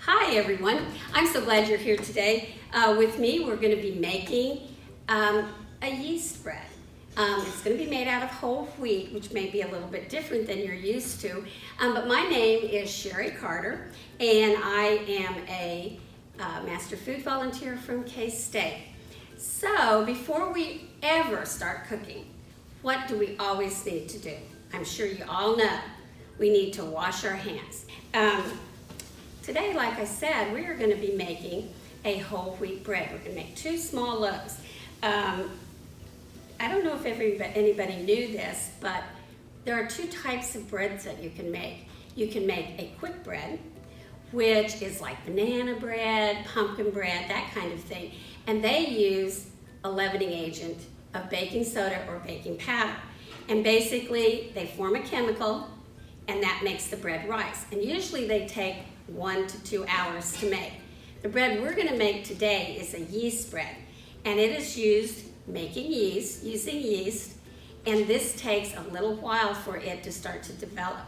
Hi everyone, I'm so glad you're here today. With me, we're going to be making a yeast bread. It's going to be made out of whole wheat, which may be a little bit different than you're used to. But my name is Sherry Carter, and I am a Master Food Volunteer from K-State. So before we ever start cooking, what do we always need to do? I'm sure you all know we need to wash our hands. Today, like I said, we are going to be making a whole wheat bread. We're going to make 2 small loaves. I don't know if anybody knew this, but there are 2 types of breads that you can make. You can make a quick bread, which is like banana bread, pumpkin bread, that kind of thing. And they use a leavening agent of baking soda or baking powder. And basically, they form a chemical, and that makes the bread rise. And usually they take 1 to 2 hours to make. The bread we're going to make today is a yeast bread, and it is using yeast, and this takes a little while for it to start to develop.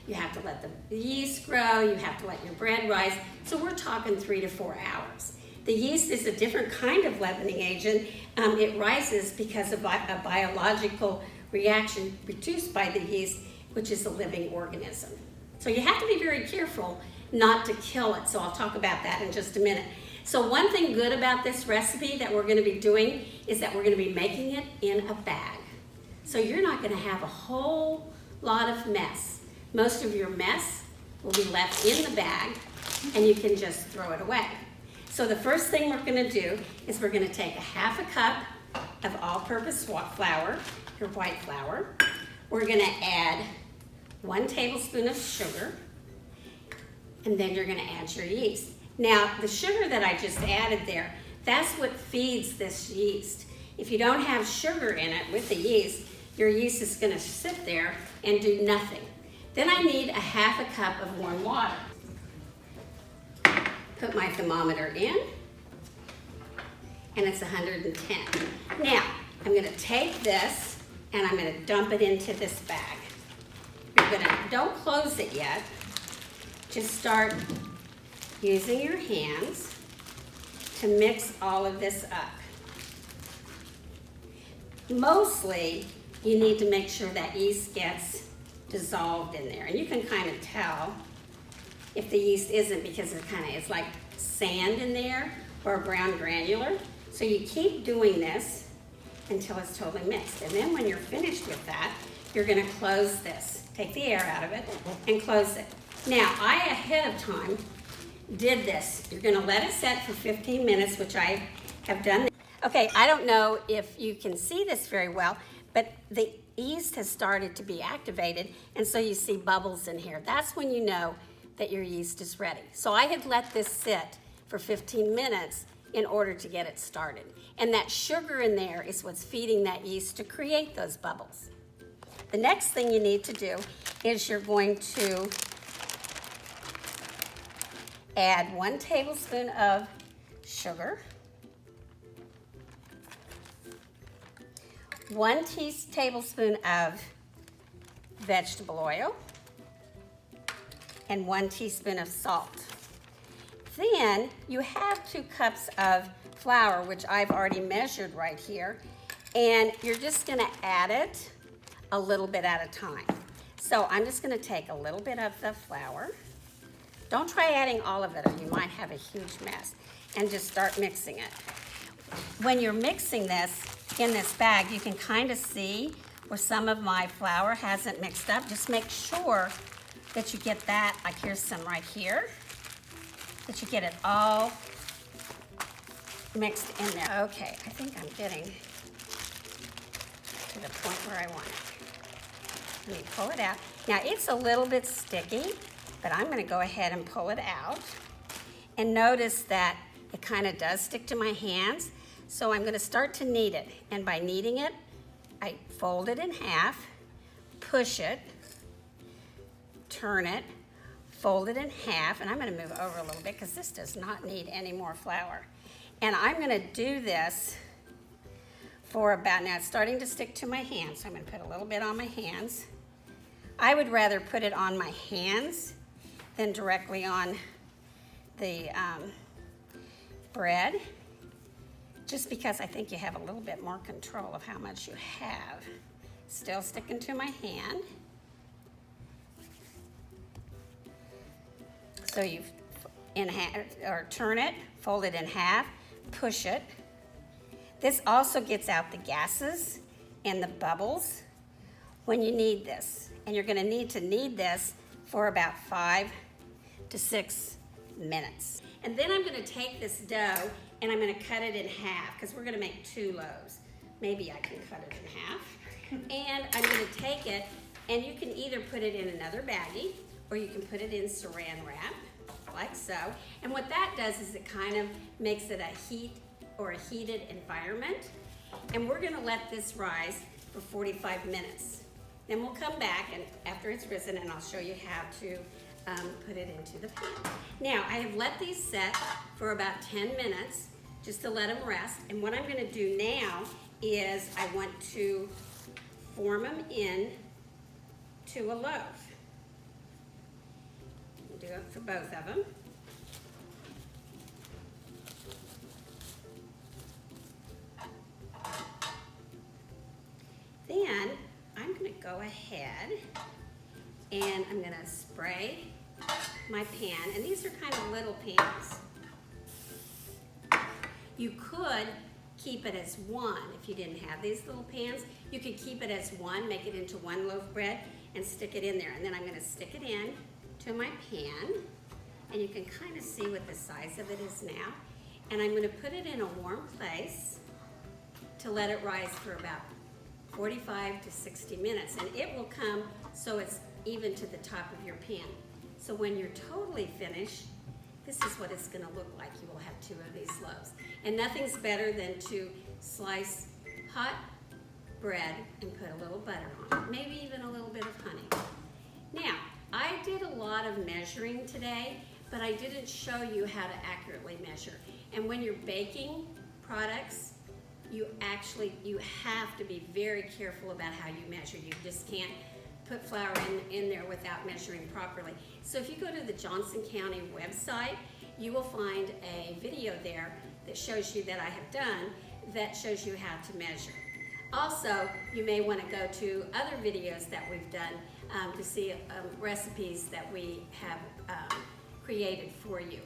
You have to let the yeast grow, you have to let your bread rise, so we're talking 3 to 4 hours. The yeast is a different kind of leavening agent. It rises because of a biological reaction produced by the yeast, which is a living organism. So you have to be very careful not to kill it. So I'll talk about that in just a minute. So one thing good about this recipe that we're going to be doing is that we're going to be making it in a bag. So you're not going to have a whole lot of mess. Most of your mess will be left in the bag, and you can just throw it away. So the first thing we're going to do is we're going to take a 1/2 cup of all-purpose flour, your white flour. We're going to add 1 tablespoon of sugar, and then you're going to add your yeast. Now, the sugar that I just added there, that's what feeds this yeast. If you don't have sugar in it with the yeast, your yeast is going to sit there and do nothing. Then I need a 1/2 cup of warm water. Put my thermometer in, and it's 110. Now, I'm going to take this, and I'm going to dump it into this bag. Don't close it yet. Just start using your hands to mix all of this up. Mostly, you need to make sure that yeast gets dissolved in there. And you can kind of tell if the yeast isn't, because it's like sand in there or a brown granular. So you keep doing this until it's totally mixed. And then when you're finished with that, you're going to close this. Take the air out of it and close it. Now, I ahead of time did this. You're going to let it set for 15 minutes, which I have done. Okay, I don't know if you can see this very well, but the yeast has started to be activated, and so you see bubbles in here. That's when you know that your yeast is ready. So I had let this sit for 15 minutes in order to get it started. And that sugar in there is what's feeding that yeast to create those bubbles. The next thing you need to do is you're going to add 1 tablespoon of sugar, 1 tablespoon of vegetable oil, and 1 teaspoon of salt. Then you have 2 cups of flour, which I've already measured right here, and you're just going to add it a little bit at a time. So I'm just going to take a little bit of the flour. Don't try adding all of it, or you might have a huge mess, and just start mixing it. When you're mixing this in this bag, you can kind of see where some of my flour hasn't mixed up. Just make sure that you get that, like here's some right here, that you get it all mixed in there. Okay, I think I'm getting to the point where I want it. Let me pull it out. Now, it's a little bit sticky, but I'm going to go ahead and pull it out. And notice that it kind of does stick to my hands, so I'm going to start to knead it. And by kneading it, I fold it in half, push it, turn it, fold it in half, and I'm going to move over a little bit because this does not need any more flour. And I'm going to do this for about, now it's starting to stick to my hands, so I'm going to put a little bit on my hands. I would rather put it on my hands than directly on the bread, just because I think you have a little bit more control of how much you have. Still sticking to my hand. So you turn it, fold it in half, push it. This also gets out the gases and the bubbles when you knead this. And you're gonna need to knead this for about 5 to 6 minutes. And then I'm gonna take this dough and I'm gonna cut it in half because we're gonna make 2 loaves. Maybe I can cut it in half. And I'm gonna take it, and you can either put it in another baggie or you can put it in saran wrap, like so. And what that does is it kind of makes it a heated environment. And we're gonna let this rise for 45 minutes. Then we'll come back and after it's risen, and I'll show you how to put it into the pan. Now, I have let these set for about 10 minutes just to let them rest. And what I'm gonna do now is I want to form them in to a loaf. I'll do it for both of them. Then I'm gonna go ahead and I'm gonna spray my pan, and these are kind of little pans. You could keep it as one if you didn't have these little pans. You could keep it as one, make it into 1 loaf bread and stick it in there. And then I'm gonna stick it in to my pan, and you can kind of see what the size of it is now. And I'm gonna put it in a warm place to let it rise for about 45 to 60 minutes, and it will come so it's even to the top of your pan. So when you're totally finished, this is what it's gonna look like. You will have 2 of these loaves. And nothing's better than to slice hot bread and put a little butter on it, maybe even a little bit of honey. Now, I did a lot of measuring today, but I didn't show you how to accurately measure. And when you're baking products, you have to be very careful about how you measure. You just can't put flour in there without measuring properly. So if you go to the Johnson County website, you will find a video there that shows you that I have done that shows you how to measure. Also, you may want to go to other videos that we've done to see recipes that we have created for you.